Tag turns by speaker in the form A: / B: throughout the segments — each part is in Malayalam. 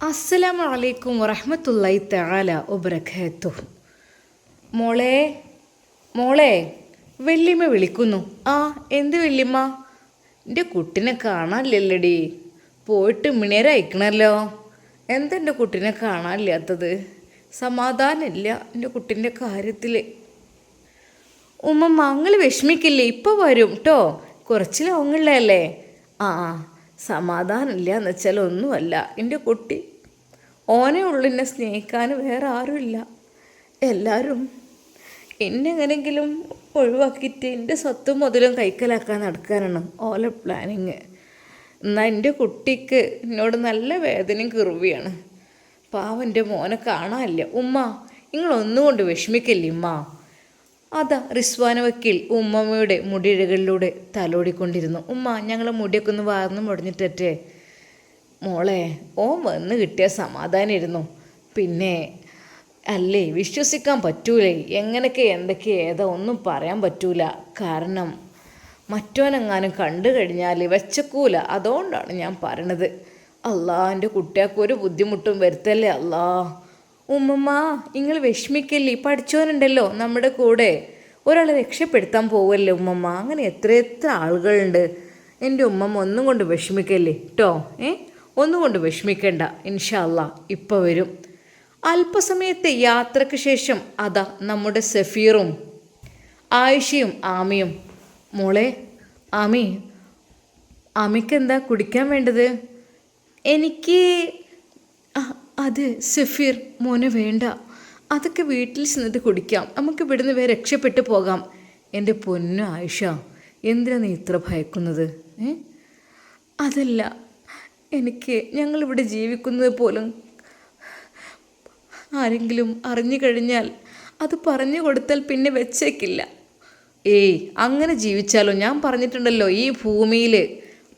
A: അസ്സലാമു അലൈക്കും വറഹ്മത്തുള്ളാഹി തആല വബറകാതുഹു. മോളെ മോളെ വല്യമ്മ വിളിക്കുന്നു. ആ എന്ത് വല്യമ്മ? എൻ്റെ കുട്ടിനെ കാണാനില്ലല്ലടി. പോയിട്ട് മിണേരം അയക്കണമല്ലോ. എന്താ എൻ്റെ കുട്ടിനെ കാണാനില്ലാത്തത്? സമാധാനമില്ല എൻ്റെ കുട്ടീൻ്റെ കാര്യത്തിൽ. ഉമ്മമ്മ നിങ്ങൾ വിഷമിക്കില്ലേ, ഇപ്പോൾ വരും കേട്ടോ. കുറച്ച് ലോങ്ങുള്ളതല്ലേ. ആ സമാധാനമില്ല എന്ന് വെച്ചാൽ ഒന്നുമല്ല. എൻ്റെ കുട്ടി ഓനെ ഉള്ളു എന്നെ സ്നേഹിക്കാൻ, വേറെ ആരുമില്ല. എല്ലാവരും എന്നെ എങ്ങനെയെങ്കിലും ഒഴിവാക്കിയിട്ട് എൻ്റെ സ്വത്തും മുതലും കൈക്കലാക്കാൻ നടക്കാനാണ് ഓലെ പ്ലാനിങ്. എന്നാൽ എൻ്റെ കുട്ടിക്ക് എന്നോട് നല്ല വേദനയും കിറുവിയാണ്. പാവം എൻ്റെ മോനെ കാണാനില്ല. ഉമ്മ നിങ്ങളൊന്നും കൊണ്ട് വിഷമിക്കല്ലേ ഉമ്മ. അതാ റിസ്വാന വക്കീൽ ഉമ്മമ്മയുടെ മുടിയിഴകളിലൂടെ തലോടിക്കൊണ്ടിരുന്നു. ഉമ്മ ഞങ്ങളെ മുടിയൊക്കെ ഒന്ന് വാർന്ന് മുടഞ്ഞിട്ടേ. മോളെ ഓൻ വന്ന് കിട്ടിയ സമാധാനമായിരുന്നു. പിന്നെ അല്ലേ വിശ്വസിക്കാൻ പറ്റൂലേ, എങ്ങനെയൊക്കെ എന്തൊക്കെ ഏതാ ഒന്നും പറയാൻ പറ്റൂല. കാരണം മറ്റോനെങ്ങാനും കണ്ടു കഴിഞ്ഞാൽ വെച്ചക്കൂല. അതുകൊണ്ടാണ് ഞാൻ പറയണത്. അല്ലാ എൻ്റെ കുട്ടികൾക്ക് ഒരു ബുദ്ധിമുട്ടും വരുത്തല്ലേ അല്ലാ. ഉമ്മമ്മ നിങ്ങൾ വിഷമിക്കല്ലേ, പഠിച്ചവനുണ്ടല്ലോ നമ്മുടെ കൂടെ. ഒരാളെ രക്ഷപ്പെടുത്താൻ പോവല്ലേ ഉമ്മമ്മ. അങ്ങനെ എത്ര ആളുകളുണ്ട്. എൻ്റെ ഉമ്മമ്മ ഒന്നും കൊണ്ട് വിഷമിക്കല്ലേ കേട്ടോ. ഒന്നും കൊണ്ട് വിഷമിക്കണ്ട. ഇൻഷാ അല്ലാ ഇപ്പോൾ വരും. അല്പസമയത്തെ യാത്രയ്ക്ക് ശേഷം അതാ നമ്മുടെ സഫീറും ആയിഷയും ആമിയും. മോളെ ആമിക്ക് എന്താ കുടിക്കാൻ വേണ്ടത്? എനിക്ക് അത് സഫീർ മോനെ വേണ്ട, അതൊക്കെ വീട്ടിൽ ചെന്നിട്ട് കുടിക്കാം. നമുക്ക് ഇവിടുന്ന് വേറെ രക്ഷപ്പെട്ടു പോകാം. എൻ്റെ പൊന്നു ആയിഷ, എന്തിനാ നീ ഇത്ര ഭയക്കുന്നത്? അതല്ല, എനിക്ക് ഞങ്ങളിവിടെ ജീവിക്കുന്നത് പോലും ആരെങ്കിലും അറിഞ്ഞു കഴിഞ്ഞാൽ അത് പറഞ്ഞു കൊടുത്താൽ പിന്നെ വെച്ചേക്കില്ല. അങ്ങനെ ജീവിച്ചാലോ? ഞാൻ പറഞ്ഞിട്ടുണ്ടല്ലോ, ഈ ഭൂമിയിൽ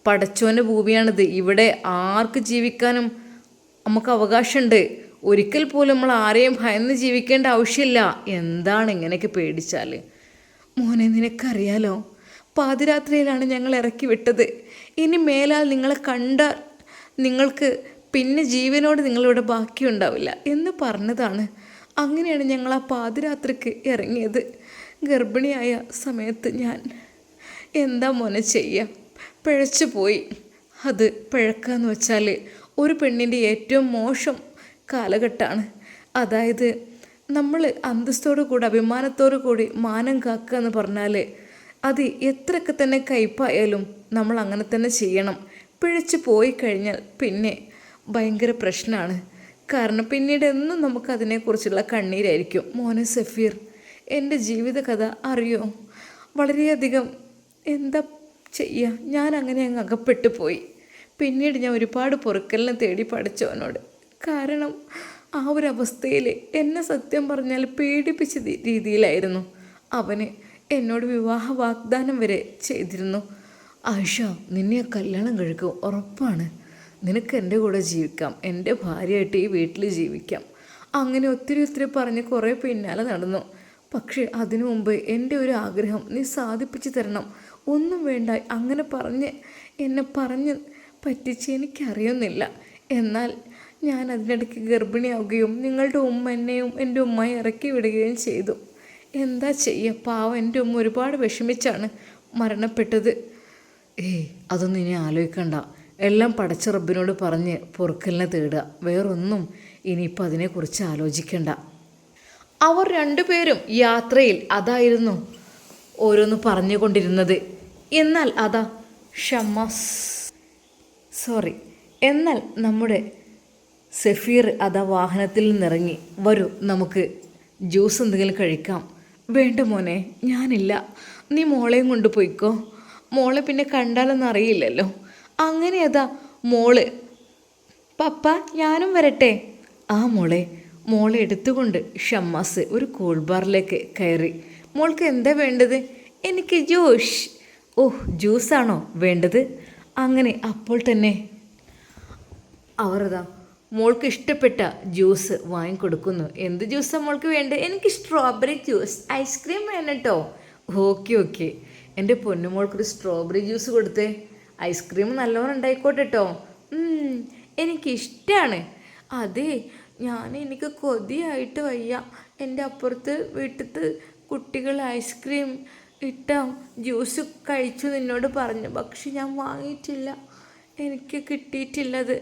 A: പടച്ചോൻ്റെ ഭൂമിയാണിത്. ഇവിടെ ആർക്ക് ജീവിക്കാനും നമുക്ക് അവകാശമുണ്ട്. ഒരിക്കൽ പോലും നമ്മൾ ആരെയും ഭയന്ന് ജീവിക്കേണ്ട ആവശ്യമില്ല. എന്താണ് ഇങ്ങനെയൊക്കെ പേടിച്ചാൽ? മോനെ നിനക്കറിയാലോ, പാതിരാത്രിയിലാണ് ഞങ്ങൾ ഇറക്കി വിട്ടത്. ഇനി മേലാൽ നിങ്ങളെ കണ്ടാൽ നിങ്ങൾക്ക് പിന്നെ ജീവനോട് നിങ്ങളിവിടെ ബാക്കിയുണ്ടാവില്ല എന്ന് പറഞ്ഞതാണ്. അങ്ങനെയാണ് ഞങ്ങൾ ആ പാതിരാത്രിക്ക് ഇറങ്ങിയത്. ഗർഭിണിയായ സമയത്ത് ഞാൻ എന്താ മോനെ ചെയ്യുക, പിഴച്ചു പോയി. അത് പിഴക്കാന്ന് വെച്ചാൽ ഒരു പെണ്ണിൻ്റെ ഏറ്റവും മോശം കാലഘട്ടമാണ്. അതായത് നമ്മൾ അന്തസ്സോടു കൂടി അഭിമാനത്തോടു കൂടി മാനം കാക്കുക എന്ന് പറഞ്ഞാൽ അത് എത്രയൊക്കെ തന്നെ കയ്പായാലും നമ്മൾ അങ്ങനെ തന്നെ ചെയ്യണം. പിഴച്ചു പോയി കഴിഞ്ഞാൽ പിന്നെ ഭയങ്കര പ്രശ്നമാണ്. കാരണം പിന്നീട് എന്നും നമുക്ക് അതിനെക്കുറിച്ചുള്ള കണ്ണീരായിരിക്കും. മോനെ സഫീർ, എൻ്റെ ജീവിത കഥ അറിയോ? വളരെയധികം എന്താ ചെയ്യുക, ഞാൻ അങ്ങനെ അങ്ങ് അകപ്പെട്ടു പോയി. പിന്നീട് ഞാൻ ഒരുപാട് പൊറുക്കലിനെ തേടി പഠിച്ചവനോട്. കാരണം ആ ഒരു അവസ്ഥയിൽ എന്നെ സത്യം പറഞ്ഞാൽ പീഡിപ്പിച്ച രീതിയിലായിരുന്നു. അവന് എന്നോട് വിവാഹ വാഗ്ദാനം വരെ ചെയ്തിരുന്നു. ആയിഷ, നിന്നെ കല്യാണം കഴിക്കും, ഉറപ്പാണ്. നിനക്ക് എൻ്റെ കൂടെ ജീവിക്കാം, എൻ്റെ ഭാര്യയായിട്ട് ഈ വീട്ടിൽ ജീവിക്കാം. അങ്ങനെ ഒത്തിരി പറഞ്ഞ് കുറേ പിന്നാലെ നടന്നു. പക്ഷേ അതിനു മുമ്പ് എൻ്റെ ഒരു ആഗ്രഹം നീ സാധിപ്പിച്ചു തരണം. ഒന്നും വേണ്ട അങ്ങനെ എന്നെ പറഞ്ഞ് പറ്റിച്ച് എനിക്കറിയുന്നില്ല. എന്നാൽ ഞാൻ അതിനിടയ്ക്ക് ഗർഭിണിയാവുകയും നിങ്ങളുടെ ഉമ്മ എന്നെയും എൻ്റെ ഉമ്മയെ ഇറക്കി വിടുകയും ചെയ്തു. എന്താ ചെയ്യുക, പാവം എൻ്റെ ഉമ്മ ഒരുപാട് വിഷമിച്ചാണ് മരണപ്പെട്ടത്. അതൊന്നും ഇനി ആലോചിക്കണ്ട. എല്ലാം പടച്ച റബ്ബിനോട് പറഞ്ഞ് പൊറുക്കലിനെ തേടുക. വേറൊന്നും ഇനിയിപ്പോൾ അതിനെക്കുറിച്ച് ആലോചിക്കണ്ട. അവർ രണ്ടുപേരും യാത്രയിൽ അതായിരുന്നു ഓരോന്ന് പറഞ്ഞുകൊണ്ടിരുന്നത്. എന്നാൽ അതാ എന്നാൽ നമ്മുടെ സഫീർ അതാ വാഹനത്തിൽ നിന്നിറങ്ങി. വരൂ നമുക്ക് ജ്യൂസ് എന്തെങ്കിലും കഴിക്കാം. വേണ്ട മോനെ, ഞാനില്ല. നീ മോളെയും കൊണ്ട് പോയിക്കോ. മോളെ പിന്നെ കണ്ടാലൊന്നും അറിയില്ലല്ലോ. അങ്ങനെ അതാ മോള്, പപ്പ ഞാനും വരട്ടെ. ആ മോളെ എടുത്തുകൊണ്ട് ഷമ്മാസ് ഒരു കൂൾ ബാറിലേക്ക് കയറി. മോൾക്ക് എന്താ വേണ്ടത്? എനിക്ക് ജ്യൂസ്. ജ്യൂസാണോ വേണ്ടത്? അങ്ങനെ അപ്പോൾ തന്നെ അവരതാ മോൾക്ക് ഇഷ്ടപ്പെട്ട ജ്യൂസ് വാങ്ങിക്കൊടുക്കുന്നു. എന്ത് ജ്യൂസാണ് മോൾക്ക് വേണ്ടത്? എനിക്ക് സ്ട്രോബെറി ജ്യൂസ്. ഐസ്ക്രീം വേണം കേട്ടോ. ഓക്കെ എൻ്റെ പൊന്നുമോൾക്കൊരു സ്ട്രോബെറി ജ്യൂസ് കൊടുത്തേ. ഐസ്ക്രീം നല്ലോണം ഉണ്ടായിക്കോട്ടെ കേട്ടോ. എനിക്കിഷ്ടമാണ്. അതെ, എനിക്ക് കൊതിയായിട്ട് വയ്യ. എൻ്റെ അപ്പുറത്ത് വീട്ടിലത്തെ കുട്ടികൾ ഐസ്ക്രീം ഇട്ട ജ്യൂസ് കഴിച്ചു നിന്നോട് പറഞ്ഞു, പക്ഷെ ഞാൻ വാങ്ങിയിട്ടില്ല. എനിക്ക് കിട്ടിയിട്ടില്ലത്.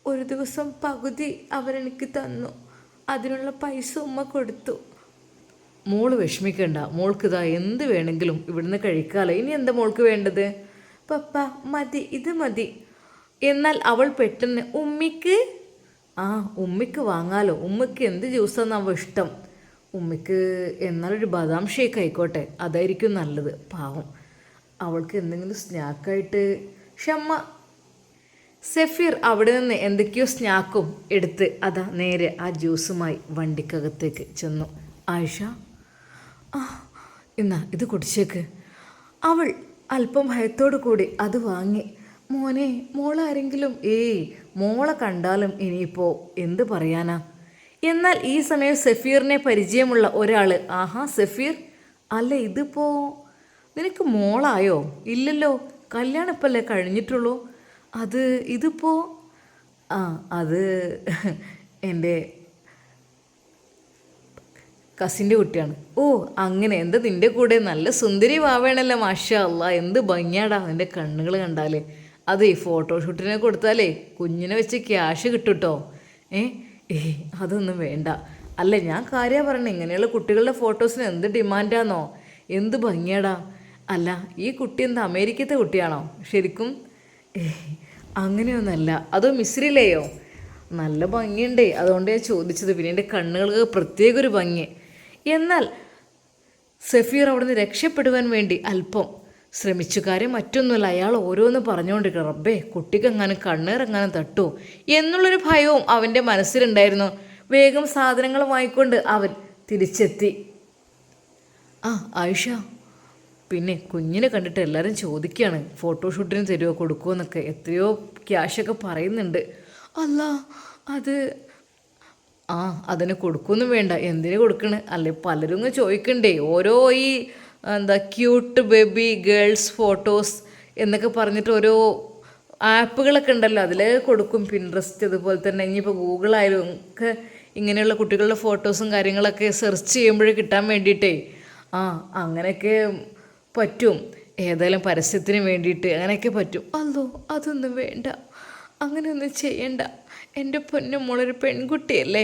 A: ഒരു ദിവസം പകുതി അവരെനിക്ക് തന്നു. അതിനുള്ള പൈസ ഉമ്മ കൊടുത്തു. മോള് വിഷമിക്കണ്ട, മോൾക്കിതാ എന്ത് വേണമെങ്കിലും ഇവിടുന്ന് കഴിക്കാമല്ലോ. ഇനി എന്താ മോൾക്ക് വേണ്ടത്? പപ്പ മതി, ഇത് മതി. എന്നാൽ അവൾ പെട്ടെന്ന് ഉമ്മിക്ക് ഉമ്മിക്ക് വാങ്ങാലോ, ഉമ്മയ്ക്ക് എന്ത് ജ്യൂസാണെന്നാവോ ഇഷ്ടം. ഉമ്മിക്ക് എന്നാലൊരു ബദാം ഷേക്ക് ആയിക്കോട്ടെ, അതായിരിക്കും നല്ലത്. പാവം, അവൾക്ക് എന്തെങ്കിലും സ്നാക്കായിട്ട്. ഷമ്മ സെഫീർ അവിടെ നിന്ന് എന്തൊക്കെയോ സ്നാക്കും എടുത്ത് അതാ നേരെ ആ ജ്യൂസുമായി വണ്ടിക്കകത്തേക്ക് ചെന്നു. ആയിഷ, എന്നാ ഇത് കുടിച്ചേക്ക്. അവൾ അല്പം ഭയത്തോടു കൂടി അത് വാങ്ങി. മോനെ, മോളാരെങ്കിലും മോളെ കണ്ടാലും ഇനിയിപ്പോൾ എന്ത് പറയാനാ. എന്നാൽ ഈ സമയം സഫീറിനെ പരിചയമുള്ള ഒരാൾ, ആഹാ സഫീർ, അല്ല ഇതിപ്പോ നിനക്ക് മോളായോ? ഇല്ലല്ലോ, കല്യാണം ഇപ്പല്ലേ കഴിഞ്ഞിട്ടുള്ളൂ. ഇതിപ്പോ അത് എൻ്റെ കസിൻ്റെ കുട്ടിയാണ്. അങ്ങനെ, എന്താ നിൻ്റെ കൂടെ നല്ല സുന്ദരി വാവേണല്ലോ, മാഷാ അല്ലാ, എന്ത് ഭംഗിയാടാ നിൻ്റെ കണ്ണുകൾ കണ്ടാലേ. അതെ, ഫോട്ടോഷൂട്ടിനെ കൊടുത്താലേ കുഞ്ഞിനെ വെച്ച് ക്യാഷ് കിട്ടുട്ടോ. അതൊന്നും വേണ്ട. അല്ല, ഞാൻ കാര്യം പറഞ്ഞേ, ഇങ്ങനെയുള്ള കുട്ടികളുടെ ഫോട്ടോസിന് എന്ത് ഡിമാൻഡാന്നോ, എന്ത് ഭംഗിയാടാ. അല്ല, ഈ കുട്ടി എന്താ അമേരിക്കത്തെ കുട്ടിയാണോ ശരിക്കും? അങ്ങനെയൊന്നല്ല. അതോ മിസ്രിലെയോ? നല്ല ഭംഗിയുണ്ടേ, അതുകൊണ്ട് ഞാൻ ചോദിച്ചത്. പിന്നെ എൻ്റെ കണ്ണുകൾക്ക് പ്രത്യേക ഒരു ഭംഗി. എന്നാൽ സഫീർ അവിടുന്ന് രക്ഷപ്പെടുവാൻ വേണ്ടി അല്പം ശ്രമിച്ചു. കാര്യം മറ്റൊന്നുമല്ല, അയാൾ ഓരോന്ന് പറഞ്ഞുകൊണ്ടിരിക്കണം. റബ്ബേ, കുട്ടിക്കെങ്ങാനും കണ്ണേറെങ്ങാനും തട്ടോ എന്നുള്ളൊരു ഭയവും അവൻ്റെ മനസ്സിലുണ്ടായിരുന്നു. വേഗം സാധനങ്ങൾ വാങ്ങിക്കൊണ്ട് അവൻ തിരിച്ചെത്തി. ആയിഷ, പിന്നെ കുഞ്ഞിനെ കണ്ടിട്ട് എല്ലാവരും ചോദിക്കുകയാണ് ഫോട്ടോഷൂട്ടിന് തരുമോ കൊടുക്കുമോ എന്നൊക്കെ. എത്രയോ ക്യാഷൊക്കെ പറയുന്നുണ്ട്. അല്ല, അതിന് കൊടുക്കൊന്നും വേണ്ട. എന്തിനു കൊടുക്കണേ? അല്ലെ പലരും ഇങ്ങ് ചോദിക്കണ്ടേ, ഓരോ ഈ ക്യൂട്ട് ബേബി ഗേൾസ് ഫോട്ടോസ് എന്നൊക്കെ പറഞ്ഞിട്ട് ഓരോ ആപ്പുകളൊക്കെ ഉണ്ടല്ലോ, അതിൽ കൊടുക്കും. പിൻട്രസ്റ്റ്, അതുപോലെ തന്നെ ഇനിയിപ്പോൾ ഗൂഗിളായാലും ഒക്കെ ഇങ്ങനെയുള്ള കുട്ടികളുടെ ഫോട്ടോസും കാര്യങ്ങളൊക്കെ സെർച്ച് ചെയ്യുമ്പോഴേ കിട്ടാൻ വേണ്ടിയിട്ടേ അങ്ങനെയൊക്കെ പറ്റും. ഏതായാലും പരസ്യത്തിന് വേണ്ടിയിട്ട് അങ്ങനെയൊക്കെ പറ്റും. അതൊന്നും വേണ്ട, അങ്ങനെയൊന്നും ചെയ്യണ്ട. എൻ്റെ പൊന്നു മോളൊരു പെൺകുട്ടിയല്ലേ.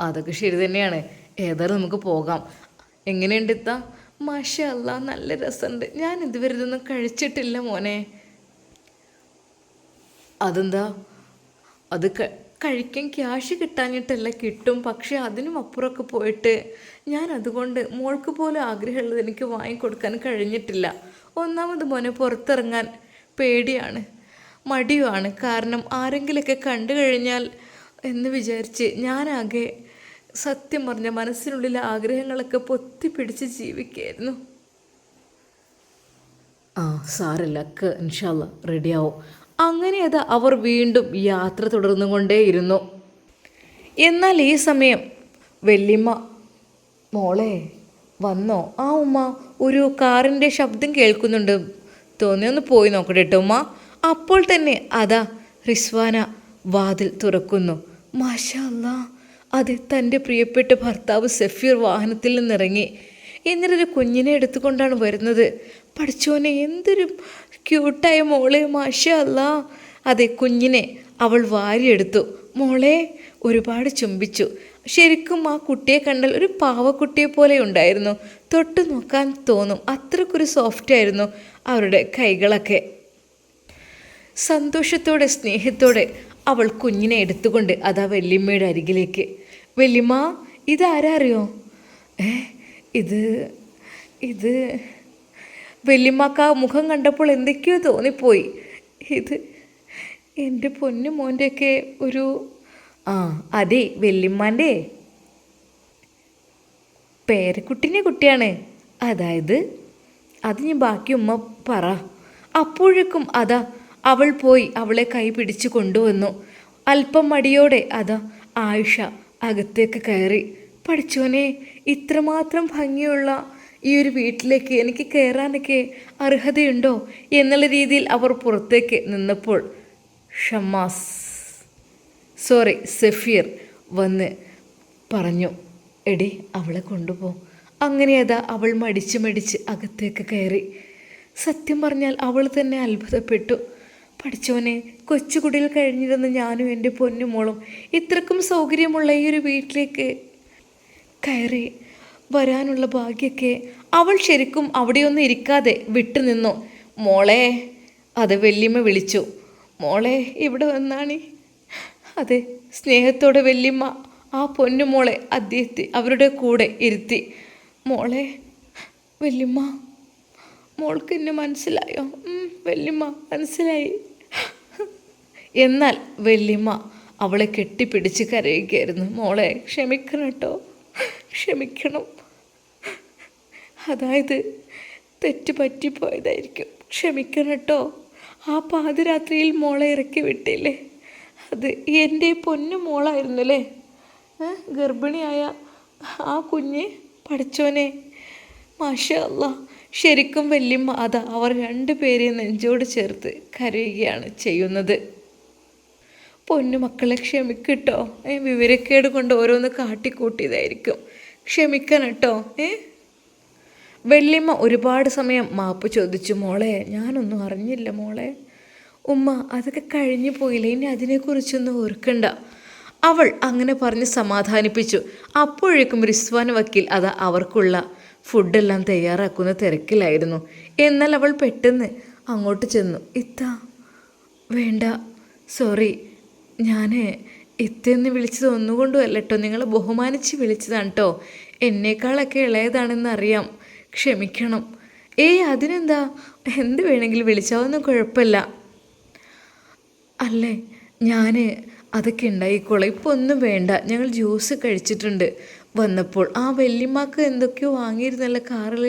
A: അതൊക്കെ ശരി തന്നെയാണ്. ഏതായാലും നമുക്ക് പോകാം. എങ്ങനെയുണ്ട് ഇത്താ? മാഷാ അല്ലാ, നല്ല രസമുണ്ട്. ഞാൻ ഇതുവരെ ഇതൊന്നും കഴിച്ചിട്ടില്ല മോനെ. അതെന്താ? അത് കഴിക്കാൻ ക്യാഷ് കിട്ടാഞ്ഞിട്ടല്ല, കിട്ടും. പക്ഷേ അതിനും അപ്പുറമൊക്കെ പോയിട്ട് ഞാൻ അതുകൊണ്ട് മോൾക്ക് പോലും ആഗ്രഹമുള്ളത് എനിക്ക് വാങ്ങിക്കൊടുക്കാൻ കഴിഞ്ഞിട്ടില്ല. ഒന്നാമത് മോനെ പുറത്തിറങ്ങാൻ പേടിയാണ്, മടിയുമാണ്. കാരണം ആരെങ്കിലുമൊക്കെ കണ്ടു കഴിഞ്ഞാൽ എന്ന് വിചാരിച്ച് ഞാനാകെ സത്യം പറഞ്ഞ മനസ്സിനുള്ളിലെ ആഗ്രഹങ്ങളൊക്കെ പൊത്തിപ്പിടിച്ച് ജീവിക്കുകയായിരുന്നു. സാരല്ല, ഇൻഷാ അല്ലാ റെഡിയാവും. അങ്ങനെ അവർ വീണ്ടും യാത്ര തുടർന്നുകൊണ്ടേയിരുന്നു. എന്നാൽ ഈ സമയം വല്യമ്മ, മോളെ വന്നോ? ഉമ്മ, ഒരു കാറിൻ്റെ ശബ്ദം കേൾക്കുന്നുണ്ട്, തോന്നിയൊന്ന് പോയി നോക്കട്ടെ കേട്ടോ ഉമ്മ. അപ്പോൾ തന്നെ റിസ്വാന വാതിൽ തുറക്കുന്നു. മാഷാ അല്ലാ, അതെ, തൻ്റെ പ്രിയപ്പെട്ട ഭർത്താവ് സഫീർ വാഹനത്തിൽ നിന്നിറങ്ങി. എന്നിട്ടൊരു കുഞ്ഞിനെ എടുത്തുകൊണ്ടാണ് വരുന്നത്. പഠിച്ചോനെ, എന്തൊരു ക്യൂട്ടായ മോളെ, മാഷാ അല്ലാ. അതെ, കുഞ്ഞിനെ അവൾ വാരിയെടുത്തു. മോളെ ഒരുപാട് ചുംബിച്ചു. ശരിക്കും ആ കുട്ടിയെ കണ്ടാൽ ഒരു പാവക്കുട്ടിയെ പോലെ ഉണ്ടായിരുന്നു. തൊട്ട് നോക്കാൻ തോന്നും, അത്രക്കൊരു സോഫ്റ്റ് ആയിരുന്നു അവരുടെ കൈകളൊക്കെ. സന്തോഷത്തോടെ സ്നേഹത്തോടെ അവൾ കുഞ്ഞിനെ എടുത്തുകൊണ്ട് വല്യമ്മയുടെ അരികിലേക്ക്. വല്യമ്മ, ഇതാരാ അറിയോ? ഇത് വല്യമ്മക്ക് ആ മുഖം കണ്ടപ്പോൾ എന്തൊക്കെയോ തോന്നിപ്പോയി. ഇത് എൻ്റെ പൊന്നു മോൻ്റെയൊക്കെ ഒരു അതെ, വല്യമ്മാൻ്റെ പേരക്കുട്ടിൻ്റെ കുട്ടിയാണ്. അതായത് അത് ഞാൻ ബാക്കി ഉമ്മ പറ. അപ്പോഴേക്കും അവൾ പോയി അവളെ കൈ പിടിച്ചു കൊണ്ടുവന്നു. അല്പം മടിയോടെ ആയിഷ അകത്തേക്ക് കയറി. പഠിച്ചോനെ, ഇത്രമാത്രം ഭംഗിയുള്ള ഈ ഒരു വീട്ടിലേക്ക് എനിക്ക് കയറാനൊക്കെ അർഹതയുണ്ടോ എന്നുള്ള രീതിയിൽ അവർ പുറത്തേക്ക് നിന്നപ്പോൾ ഷമ്മാസ് സഫീർ വന്ന് പറഞ്ഞു, എടി അവളെ കൊണ്ടുപോ. അങ്ങനെ അതാ അവൾ മടിച്ച് അകത്തേക്ക് കയറി. സത്യം പറഞ്ഞാൽ അവൾ തന്നെ അത്ഭുതപ്പെട്ടു. പഠിച്ചോനെ, കൊച്ചുകുടിയിൽ കഴിഞ്ഞിരുന്ന ഞാനും എൻ്റെ പൊന്നുമോളും ഇത്രക്കും സൗകര്യമുള്ള ഈ ഒരു വീട്ടിലേക്ക് കയറി വരാനുള്ള ഭാഗ്യമൊക്കെ അവൾ ശരിക്കും അവിടെയൊന്നും ഇരിക്കാതെ വിട്ടു നിന്നു. മോളെ, അത് വല്യമ്മ വിളിച്ചു. മോളെ ഇവിടെ വന്നാണി. അതെ, സ്നേഹത്തോടെ വല്യമ്മ ആ പൊന്നുമോളെ അദ്ദേഹത്തെ അവരുടെ കൂടെ ഇരുത്തി. മോളെ, വല്യമ്മ, മോൾക്ക് എന്നെ മനസ്സിലായോ? വല്യമ്മ മനസ്സിലായി. എന്നാൽ വല്യമ്മ അവളെ കെട്ടിപ്പിടിച്ച് കരയുകയായിരുന്നു. മോളെ ക്ഷമിക്കണം കേട്ടോ, ക്ഷമിക്കണം. അതായത് തെറ്റ് പറ്റിപ്പോയതായിരിക്കും, ക്ഷമിക്കണം കേട്ടോ. ആ പാതിരാത്രിയിൽ മോളെ ഇറക്കി വിട്ടില്ലേ, അത് എൻ്റെ പൊന്നു മോളായിരുന്നല്ലേ, ഗർഭിണിയായ ആ കുഞ്ഞ്. പഠിച്ചോനെ, മാഷാ അല്ലാ. ശരിക്കും വല്യമ്മ അതാ അവർ രണ്ടുപേരെയും നെഞ്ചോട് ചേർത്ത് കരയുകയാണ് ചെയ്യുന്നത്. പൊന്നുമക്കളെ ക്ഷമിക്കട്ടോ, വിവരക്കേട് കൊണ്ട് ഓരോന്ന് കാട്ടിക്കൂട്ടിയതായിരിക്കും, ക്ഷമിക്കണം കേട്ടോ. വല്യമ്മ ഒരുപാട് സമയം മാപ്പ് ചോദിച്ചു. മോളെ, ഞാനൊന്നും അറിഞ്ഞില്ല മോളെ. ഉമ്മ, അതൊക്കെ കഴിഞ്ഞു പോയില്ലേ, ഇനി അതിനെക്കുറിച്ചൊന്നും ഓർക്കണ്ട. അവൾ അങ്ങനെ പറഞ്ഞ് സമാധാനിപ്പിച്ചു. അപ്പോഴേക്കും റിസ്വാൻ വക്കീൽ അതാ അവർക്കുള്ള ഫുഡെല്ലാം തയ്യാറാക്കുന്ന തിരക്കിലായിരുന്നു. എന്നാൽ അവൾ പെട്ടെന്ന് അങ്ങോട്ട് ചെന്നു. ഇത്താ, വേണ്ട, സോറി, ഞാൻ ഇത്തെന്ന് വിളിച്ചത് ഒന്നുകൊണ്ടും അല്ല കേട്ടോ, നിങ്ങളെ ബഹുമാനിച്ച് വിളിച്ചതാണ് കേട്ടോ. എന്നേക്കാളൊക്കെ ഇളയതാണെന്നറിയാം, ക്ഷമിക്കണം. അതിനെന്താ, എന്ത് വേണമെങ്കിലും വിളിച്ചാവൊന്നും കുഴപ്പമില്ല. അല്ലേ, ഞാൻ അതൊക്കെ ഉണ്ടായിക്കോളാം, ഇപ്പോൾ ഒന്നും വേണ്ട. ഞങ്ങൾ ജ്യൂസ് കഴിച്ചിട്ടുണ്ട് വന്നപ്പോൾ. ആ വല്യമ്മക്ക് എന്തൊക്കെയോ വാങ്ങിയിരുന്നല്ലോ, കാറിൽ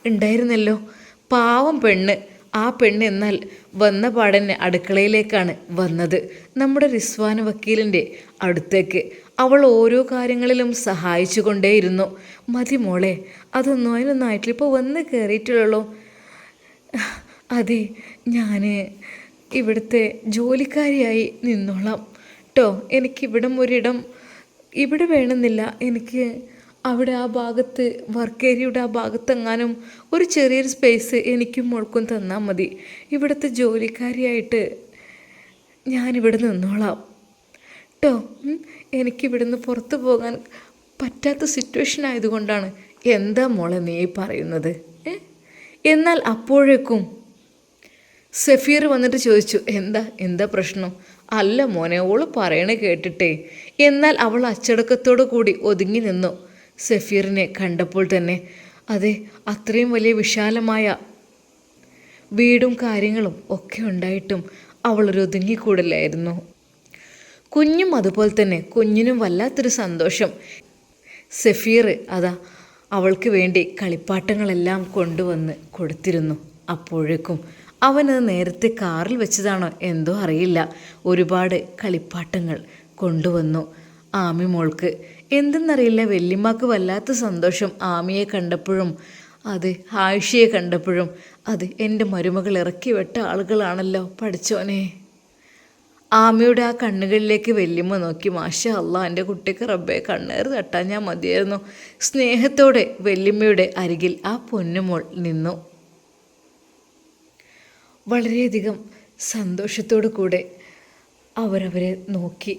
A: ഉണ്ടായിരുന്നല്ലോ. പാവം പെണ്ണ്, ആ പെണ്ണ് എന്നാൽ വന്ന പാടന്നെ അടുക്കളയിലേക്കാണ് വന്നത്, നമ്മുടെ റിസ്വാൻ വക്കീലിൻ്റെ അടുത്തേക്ക്. അവൾ ഓരോ കാര്യങ്ങളിലും സഹായിച്ചു കൊണ്ടേയിരുന്നു. മതി മോളെ, അതിനൊന്നും ആയിട്ടില്ല, ഇപ്പോൾ വന്ന് കയറിയിട്ടുള്ളൂ. അതെ, ഞാൻ ഇവിടുത്തെ ജോലിക്കാരിയായി നിന്നോളാം കേട്ടോ. എനിക്കിവിടം ഒരിടം ഇവിടെ വേണമെന്നില്ല, എനിക്ക് അവിടെ ആ ഭാഗത്ത് വർക്ക് ഏരിയയുടെ ആ ഭാഗത്തെങ്ങാനും ഒരു ചെറിയൊരു സ്പേസ് എനിക്കും മോൾക്കും തന്നാൽ മതി. ഇവിടുത്തെ ജോലിക്കാരിയായിട്ട് ഞാനിവിടെ നിന്നോളാം കേട്ടോ. എനിക്കിവിടുന്ന് പുറത്തു പോകാൻ പറ്റാത്ത സിറ്റുവേഷൻ ആയതുകൊണ്ടാണ്. എന്താ മോളെ നീ പറയുന്നത്? എന്നാൽ അപ്പോഴേക്കും സഫീർ വന്നിട്ട് ചോദിച്ചു, എന്താ പ്രശ്നം? അല്ല മോനെ, ഓള് പറയണ കേട്ടിട്ടേ. എന്നാൽ അവൾ അച്ചടക്കത്തോടു കൂടി ഒതുങ്ങി നിന്നു സഫീറിനെ കണ്ടപ്പോൾ തന്നെ. അതെ, അത്രയും വലിയ വിശാലമായ വീടും കാര്യങ്ങളും ഒക്കെ ഉണ്ടായിട്ടും അവളൊരു ഒതുങ്ങിക്കൂടലായിരുന്നു. കുഞ്ഞും അതുപോലെ തന്നെ. കുഞ്ഞിനും വല്ലാത്തൊരു സന്തോഷം. സഫീർ അതാ അവൾക്ക് വേണ്ടി കളിപ്പാട്ടങ്ങളെല്ലാം കൊണ്ടുവന്ന് കൊടുത്തിരുന്നു. അപ്പോഴേക്കും അവനത് നേരത്തെ കാറിൽ വെച്ചതാണോ എന്തോ അറിയില്ല, ഒരുപാട് കളിപ്പാട്ടങ്ങൾ കൊണ്ടുവന്നു ആമി മോൾക്ക്. എന്തെന്നറിയില്ല, വല്യമ്മക്ക് വല്ലാത്ത സന്തോഷം ആമിയെ കണ്ടപ്പോഴും അത് ആയിഷയെ കണ്ടപ്പോഴും. അത് എൻ്റെ മരുമകൾ ഇറക്കി വെട്ട ആളുകളാണല്ലോ പഠിച്ചോനെ. ആമിയുടെ ആ കണ്ണുകളിലേക്ക് വല്യമ്മ നോക്കി. മാഷാ അല്ലാ, എൻ്റെ കുട്ടിക്ക് റബ്ബേ കണ്ണേറ് തട്ടാൻ ഞാൻ മതിയായിരുന്നു. സ്നേഹത്തോടെ വല്യമ്മയുടെ അരികിൽ ആ പൊന്നുമോൾ നിന്നു. വളരെയധികം സന്തോഷത്തോടു കൂടെ അവരവരെ നോക്കി.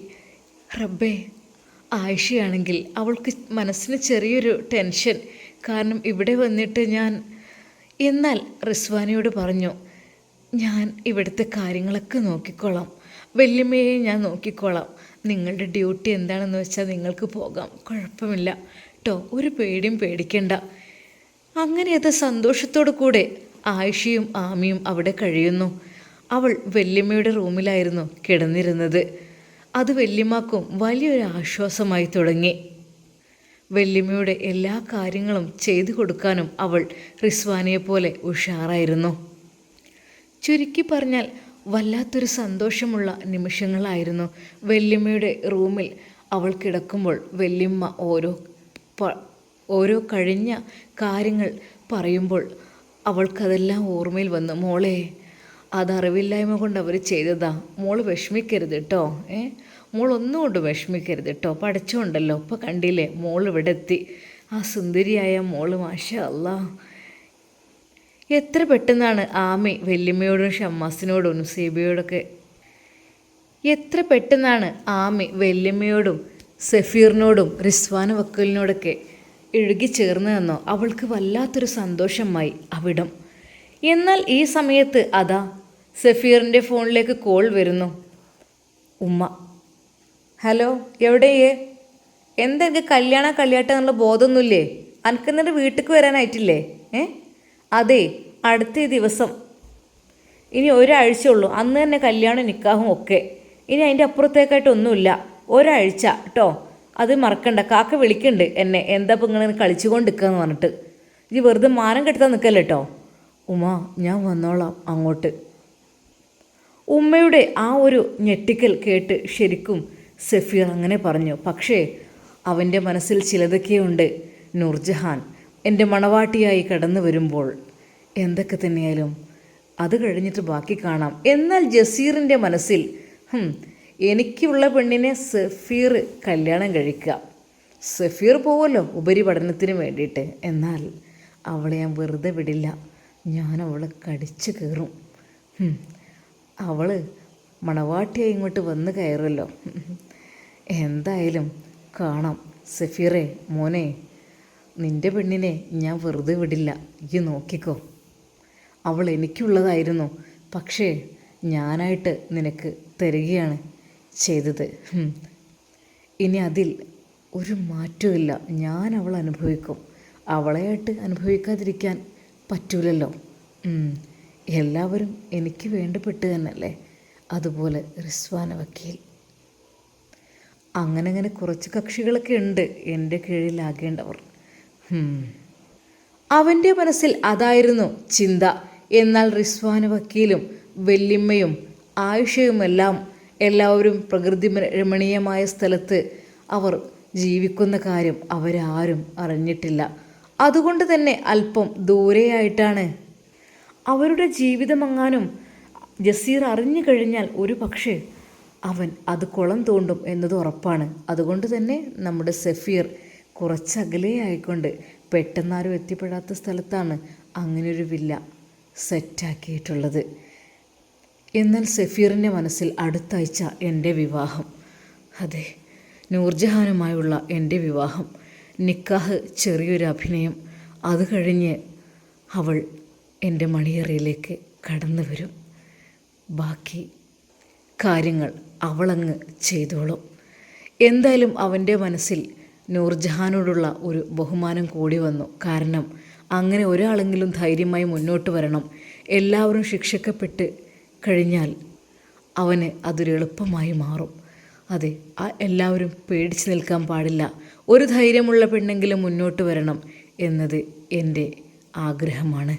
A: റബ്ബേ, ആയിഷയാണെങ്കിൽ അവൾക്ക് മനസ്സിന് ചെറിയൊരു ടെൻഷൻ, കാരണം ഇവിടെ വന്നിട്ട് എന്നാൽ റിസ്വാനയോട് പറഞ്ഞു, ഞാൻ ഇവിടുത്തെ കാര്യങ്ങളൊക്കെ നോക്കിക്കോളാം, വല്യമ്മയെ ഞാൻ നോക്കിക്കോളാം, നിങ്ങളുടെ ഡ്യൂട്ടി എന്താണെന്ന് വെച്ചാൽ നിങ്ങൾക്ക് പോകാം, കുഴപ്പമില്ല കേട്ടോ, ഒരു പേടിയും പേടിക്കണ്ട. അങ്ങനെ അത് സന്തോഷത്തോടു കൂടെ ആയിഷയും ആമിയും അവിടെ കഴിയുന്നു. അവൾ വല്യമ്മയുടെ റൂമിലായിരുന്നു കിടന്നിരുന്നത്. അത് വല്യമ്മക്കും വലിയൊരു ആശ്വാസമായി തുടങ്ങി. വല്യമ്മയുടെ എല്ലാ കാര്യങ്ങളും ചെയ്തു കൊടുക്കാനും അവൾ റിസ്വാനയെ പോലെ ഉഷാറായിരുന്നു. ചുരുക്കി പറഞ്ഞാൽ വല്ലാത്തൊരു സന്തോഷമുള്ള നിമിഷങ്ങളായിരുന്നു. വല്യമ്മയുടെ റൂമിൽ അവൾ കിടക്കുമ്പോൾ വല്യമ്മ ഓരോ കഴിഞ്ഞ കാര്യങ്ങൾ പറയുമ്പോൾ അവൾക്കതെല്ലാം ഓർമ്മയിൽ വന്നു. മോളെ, അതറിവില്ലായ്മ കൊണ്ട് അവർ ചെയ്തതാ, മോള് വിഷമിക്കരുത് കേട്ടോ. മോൾ ഒന്നും കൊണ്ട് വിഷമിക്കരുത് കേട്ടോ, പഠിച്ചുകൊണ്ടല്ലോ, ഇപ്പോൾ കണ്ടില്ലേ മോൾ ഇവിടെ എത്തി. ആ സുന്ദരിയായ മോള് മാഷാ അല്ലാ. എത്ര പെട്ടെന്നാണ് ആമി വല്യമ്മയോടും ഷമ്മാസിനോടും നുസൈബയോടൊക്കെ എത്ര പെട്ടെന്നാണ് ആമി വല്യമ്മയോടും സഫീറിനോടും റിസ്വാന വക്കീലിനോടൊക്കെ ഇഴുകിച്ചേർന്നതെന്നോ. അവൾക്ക് വല്ലാത്തൊരു സന്തോഷമായി അവിടം. എന്നാൽ ഈ സമയത്ത് അതാ സഫീറിൻ്റെ ഫോണിലേക്ക് കോൾ വരുന്നു. ഉമ്മ. ഹലോ, എവിടെയേ? എന്താ എനിക്ക് കല്യാട്ടം എന്നുള്ള ബോധമൊന്നുമില്ലേ? അനക്കെന്നിട്ട് വീട്ടിലേക്ക് വരാനായിട്ടില്ലേ? അതെ, അടുത്ത ദിവസം, ഇനി ഒരാഴ്ച ഉള്ളൂ, അന്ന് തന്നെ കല്യാണം നിക്കാഹും ഒക്കെ. ഇനി അതിൻ്റെ അപ്പുറത്തേക്കായിട്ടൊന്നുമില്ല, ഒരാഴ്ച കേട്ടോ. അത് മറക്കണ്ട. കാക്ക വിളിക്കുന്നുണ്ട് എന്നെ, എന്താ ഇപ്പം ഇങ്ങനെ കളിച്ചുകൊണ്ട് നിൽക്കുകയെന്ന് പറഞ്ഞിട്ട്. ഇത് വെറുതെ മാനം കെടുത്താൻ നിൽക്കല്ലേ കേട്ടോ. ഉമ്മ, ഞാൻ വന്നോളാം അങ്ങോട്ട്. ഉമ്മയുടെ ആ ഒരു ഞെട്ടിക്കൽ കേട്ട് ശരിക്കും സഫീർ അങ്ങനെ പറഞ്ഞു. പക്ഷേ അവൻ്റെ മനസ്സിൽ ചിലതൊക്കെയുണ്ട്. നൂർജഹാൻ എൻ്റെ മണവാട്ടിയായി കടന്നു വരുമ്പോൾ എന്തൊക്കെ തന്നെയായാലും അത് കഴിഞ്ഞിട്ട് ബാക്കി കാണാം. എന്നാൽ ജസീറിൻ്റെ മനസ്സിൽ എനിക്കുള്ള പെണ്ണിനെ സഫീർ കല്യാണം കഴിക്കുക. സഫീർ പോവുമല്ലോ ഉപരിപഠനത്തിന് വേണ്ടിയിട്ട്. എന്നാൽ അവളെ ഞാൻ വെറുതെ വിടില്ല, ഞാൻ അവളെ കടിച്ചു കയറും. അവൾ മണവാട്ടിയായി ഇങ്ങോട്ട് വന്ന് കയറുമല്ലോ. എന്തായാലും കാണാം. സഫീറെ മോനെ, നിൻ്റെ പെണ്ണിനെ ഞാൻ വെറുതെ വിടില്ല, ഈ നോക്കിക്കോ. അവൾ എനിക്കുള്ളതായിരുന്നു, പക്ഷേ ഞാനായിട്ട് നിനക്ക് തരികയാണ് ചെയ്തത്. ഇനി അതിൽ ഒരു മാറ്റമില്ല. ഞാൻ അവൾ അനുഭവിക്കും. അവളെയായിട്ട് അനുഭവിക്കാതിരിക്കാൻ പറ്റൂലല്ലോ. എല്ലാവരും എനിക്ക് വേണ്ടപ്പെട്ട് തന്നെയല്ലേ. അതുപോലെ റിസ്വാന വക്കീൽ, അങ്ങനെ കുറച്ച് കക്ഷികളൊക്കെ ഉണ്ട് എൻ്റെ കീഴിലാകേണ്ടവർ. അവൻ്റെ മനസ്സിൽ അതായിരുന്നു ചിന്ത. എന്നാൽ റിസ്വാന വക്കീലും വല്യമ്മയും ആയിഷയുമെല്ലാം എല്ലാവരും പ്രകൃതി രമണീയമായ സ്ഥലത്ത് അവർ ജീവിക്കുന്ന കാര്യം അവരാരും അറിഞ്ഞിട്ടില്ല. അതുകൊണ്ട് തന്നെ അല്പം ദൂരെയായിട്ടാണ് അവരുടെ ജീവിതമെങ്ങാനും ജസീർ അറിഞ്ഞു കഴിഞ്ഞാൽ ഒരു പക്ഷേ അവൻ അത് കുളം തോണ്ടും എന്നത് ഉറപ്പാണ്. അതുകൊണ്ട് തന്നെ നമ്മുടെ സഫീർ കുറച്ചകലെയായിക്കൊണ്ട് പെട്ടെന്നാരും എത്തിപ്പെടാത്ത സ്ഥലത്താണ് അങ്ങനെയൊരു വില്ല സെറ്റാക്കിയിട്ടുള്ളത്. എന്നാൽ സഫീറിൻ്റെ മനസ്സിൽ അടുത്താഴ്ച എൻ്റെ വിവാഹം, അതെ, നൂർജഹാനുമായുള്ള എൻ്റെ വിവാഹം, നിക്കാഹ് ചെറിയൊരു അഭിനയം, അത് കഴിഞ്ഞ് അവൾ എൻ്റെ മണിയറയിലേക്ക് കടന്നു വരും. ബാക്കി കാര്യങ്ങൾ അവളങ്ങ് ചെയ്തോളും. എന്തായാലും അവൻ്റെ മനസ്സിൽ നൂർജഹാനോടുള്ള ഒരു ബഹുമാനം കൂടി വന്നു. കാരണം അങ്ങനെ ഒരാളെങ്കിലും ധൈര്യമായി മുന്നോട്ട് വരണം. എല്ലാവരും ശിക്ഷിക്കപ്പെട്ട് കഴിഞ്ഞാൽ അവന് അതൊരു എളുപ്പമായി മാറും. അതെ, എല്ലാവരും പേടിച്ച് നിൽക്കാൻ പാടില്ല. ഒരു ധൈര്യമുള്ള പെണ്ണെങ്കിലും മുന്നോട്ട് വരണം എന്നത് എൻ്റെ ആഗ്രഹമാണ്.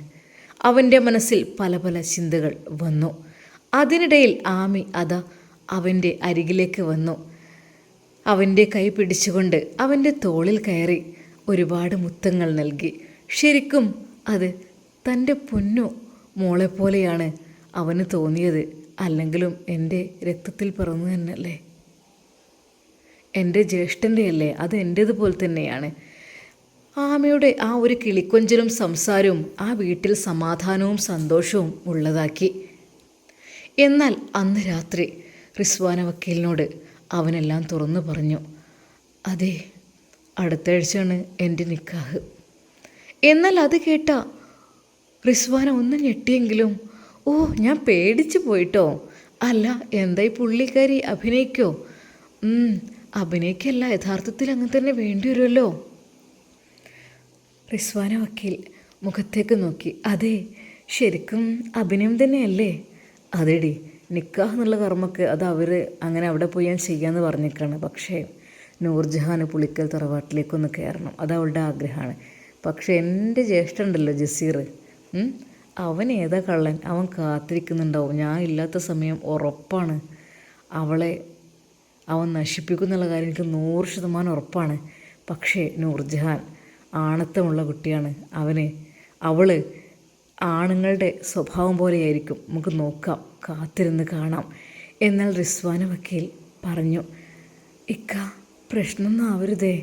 A: അവൻ്റെ മനസ്സിൽ പല പല ചിന്തകൾ വന്നു. അതിനിടയിൽ ആമി അതാ അവൻ്റെ അരികിലേക്ക് വന്നു. അവൻ്റെ കൈ പിടിച്ചുകൊണ്ട് അവൻ്റെ തോളിൽ കയറി ഒരുപാട് മുത്തങ്ങൾ നൽകി. ശരിക്കും അത് തൻ്റെ പൊന്നു മോളെപ്പോലെയാണ് അവന് തോന്നിയത്. അല്ലെങ്കിലും എൻ്റെ രക്തത്തിൽ പിറന്നു തന്നെയല്ലേ, എൻ്റെ ജ്യേഷ്ഠൻ്റെ അല്ലേ, അത് എൻ്റേതുപോലെ തന്നെയാണ്. ആമയുടെ ആ ഒരു കിളിക്കൊഞ്ചലും സംസാരവും ആ വീട്ടിൽ സമാധാനവും സന്തോഷവും ഉള്ളതാക്കി. എന്നാൽ അന്ന് രാത്രി റിസ്വാന വക്കീലിനോട് അവനെല്ലാം തുറന്നു പറഞ്ഞു. അതെ, അടുത്ത ആഴ്ചയാണ് എൻ്റെ നിക്കാഹ്. എന്നാൽ അത് കേട്ട റിസ്വാന ഒന്ന് ഞെട്ടിയെങ്കിലും ഞാൻ പേടിച്ചു പോയിട്ടോ. അല്ല, എന്തായി പുള്ളിക്കാരി അഭിനയിക്കോ? അഭിനയിക്കല്ല, യഥാർത്ഥത്തിൽ അങ്ങനെ തന്നെ വേണ്ടി വരുമല്ലോ. റിസ്വാന വക്കീൽ മുഖത്തേക്ക് നോക്കി. അതെ, ശരിക്കും അഭിനയം തന്നെയല്ലേ? അതെടി, നിക്കാഹ് എന്നുള്ള കർമ്മക്ക് അത് അവർ അങ്ങനെ അവിടെ പോയി ഞാൻ ചെയ്യാമെന്ന് പറഞ്ഞേക്കാണ്. പക്ഷേ നൂർജഹാന് പുളിക്കൽ തറവാട്ടിലേക്കൊന്ന് കയറണം, അത് അവളുടെ ആഗ്രഹമാണ്. പക്ഷേ എൻ്റെ ജ്യേഷ്ഠനുണ്ടല്ലോ ജസീർ, അവൻ ഏതാ കള്ളൻ, അവൻ കാത്തിരിക്കുന്നുണ്ടാവും. ഞാൻ ഇല്ലാത്ത സമയം ഉറപ്പാണ് അവളെ അവൻ നശിപ്പിക്കുന്നുള്ള കാര്യം എനിക്ക് 100% ഉറപ്പാണ്. പക്ഷേ നൂർജഹാൻ ആണത്തമുള്ള കുട്ടിയാണ്. അവൾ ആണുങ്ങളുടെ സ്വഭാവം പോലെയായിരിക്കും. നമുക്ക് നോക്കാം, കാത്തിരുന്ന് കാണാം. എന്നാൽ റിസ്വാന വക്കീൽ പറഞ്ഞു, ഇക്ക പ്രശ്നമൊന്നും ആവരുതേ.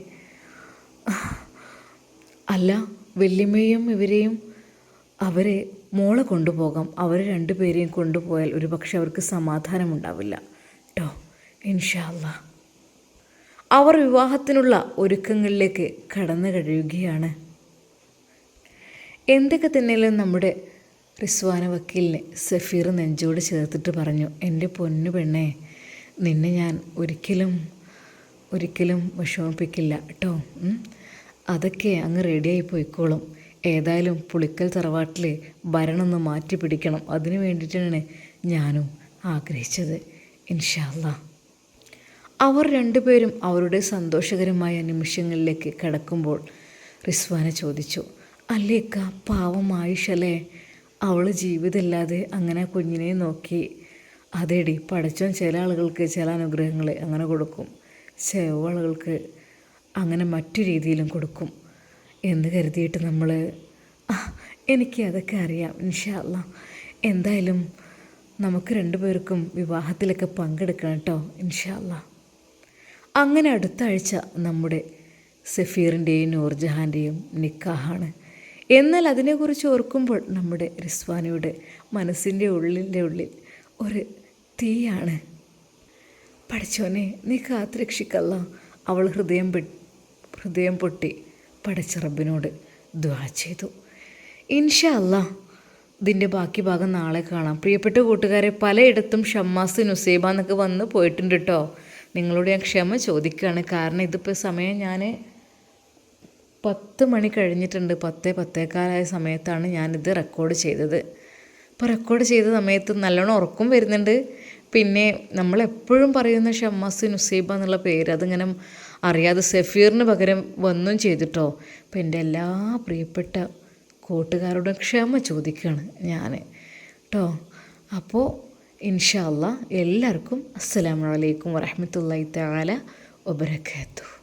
A: അല്ല, വല്യമ്മയും ഇവരെയും അവരെ മോളെ കൊണ്ടുപോകാം. അവർ രണ്ടുപേരെയും കൊണ്ടുപോയാൽ ഒരു പക്ഷെ അവർക്ക് സമാധാനമുണ്ടാവില്ല കേട്ടോ. ഇൻഷാ അല്ലാ. അവർ വിവാഹത്തിനുള്ള ഒരുക്കങ്ങളിലേക്ക് കടന്നു കഴിയുകയാണ്. എന്തൊക്കെ തന്നെയാലും നമ്മുടെ റിസ്വാന വക്കീലിനെ സഫീർ നെഞ്ചോട് ചേർത്തിട്ട് പറഞ്ഞു, എൻ്റെ പൊന്നു പെണ്ണേ, നിന്നെ ഞാൻ ഒരിക്കലും വിഷമിപ്പിക്കില്ല കേട്ടോ. അതൊക്കെ അങ്ങ് റെഡിയായി പോയിക്കോളും. ഏതായാലും പുളിക്കൽ തറവാട്ടിൽ ഭരണമൊന്ന് മാറ്റി പിടിക്കണം. അതിനു വേണ്ടിയിട്ടാണ് ഞാനും ആഗ്രഹിച്ചത്. ഇൻഷാ അല്ലാ. അവർ രണ്ടുപേരും അവരുടെ സന്തോഷകരമായ നിമിഷങ്ങളിലേക്ക് കടക്കുമ്പോൾ റിസ്വാന ചോദിച്ചു, അല്ലേക്ക പാവം ആയിഷല്ലേ, അവൾ ജീവിതമില്ലാതെ അങ്ങനെ കുഞ്ഞിനെ നോക്കി. അതേടി, പടച്ചോൻ ചില ആളുകൾക്ക് ചില അനുഗ്രഹങ്ങൾ അങ്ങനെ കൊടുക്കും, ചില ആളുകൾക്ക് അങ്ങനെ മറ്റു രീതിയിലും കൊടുക്കും എന്ന് കരുതിയിട്ട് നമ്മൾ എനിക്ക് അതൊക്കെ അറിയാം. ഇൻഷാ അല്ലാ. എന്തായാലും നമുക്ക് രണ്ടുപേർക്കും വിവാഹത്തിലൊക്കെ പങ്കെടുക്കണം കേട്ടോ. ഇൻഷാ അല്ലാ. അങ്ങനെ അടുത്ത ആഴ്ച നമ്മുടെ സഫീറിൻ്റെയും നൂർജഹാൻ്റെയും നിക്കാഹാണ്. എന്നാൽ അതിനെക്കുറിച്ച് ഓർക്കുമ്പോൾ നമ്മുടെ റിസ്വാനയുടെ മനസ്സിൻ്റെ ഉള്ളിൽ ഒരു തീയാണ്. പഠിച്ചോനെ, നീ കാത്തുരക്ഷിക്കല്ല. അവൾ ഹൃദയം പൊട്ടി പടച്ച റബ്ബിനോട് ദുആ ചെയ്തു. ഇൻഷാ അല്ലാ. ഇതിൻ്റെ ബാക്കി ഭാഗം നാളെ കാണാം. പ്രിയപ്പെട്ട കൂട്ടുകാരെ, പലയിടത്തും ഷമ്മാസ് നുസൈബ എന്നൊക്കെ വന്ന് പോയിട്ടുണ്ട് കേട്ടോ. നിങ്ങളോട് ഞാൻ ക്ഷമ ചോദിക്കുകയാണ്. കാരണം ഇതിപ്പോൾ സമയം ഞാൻ 10 മണി കഴിഞ്ഞിട്ടുണ്ട്. 10:15 സമയത്താണ് ഞാനിത് റെക്കോർഡ് ചെയ്തത്. അപ്പോൾ റെക്കോർഡ് ചെയ്ത സമയത്ത് നല്ലോണം ഉറക്കം വരുന്നുണ്ട്. പിന്നെ നമ്മളെപ്പോഴും പറയുന്ന ഷമ്മാസ് നുസൈബ എന്നുള്ള പേര് അതിങ്ങനെ അറിയാതെ സഫീറിന് പകരം വന്നും ചെയ്തിട്ടോ. അപ്പോൾ എൻ്റെ എല്ലാ പ്രിയപ്പെട്ട കൂട്ടുകാരോടും ക്ഷമ ചോദിക്കുകയാണ് ഞാൻ കേട്ടോ. അപ്പോൾ ഇൻഷാ അല്ലാ എല്ലാവർക്കും അസ്സലാമു അലൈക്കും വറഹ്മത്തുള്ളാഹി തആല വബറകാതുഹു.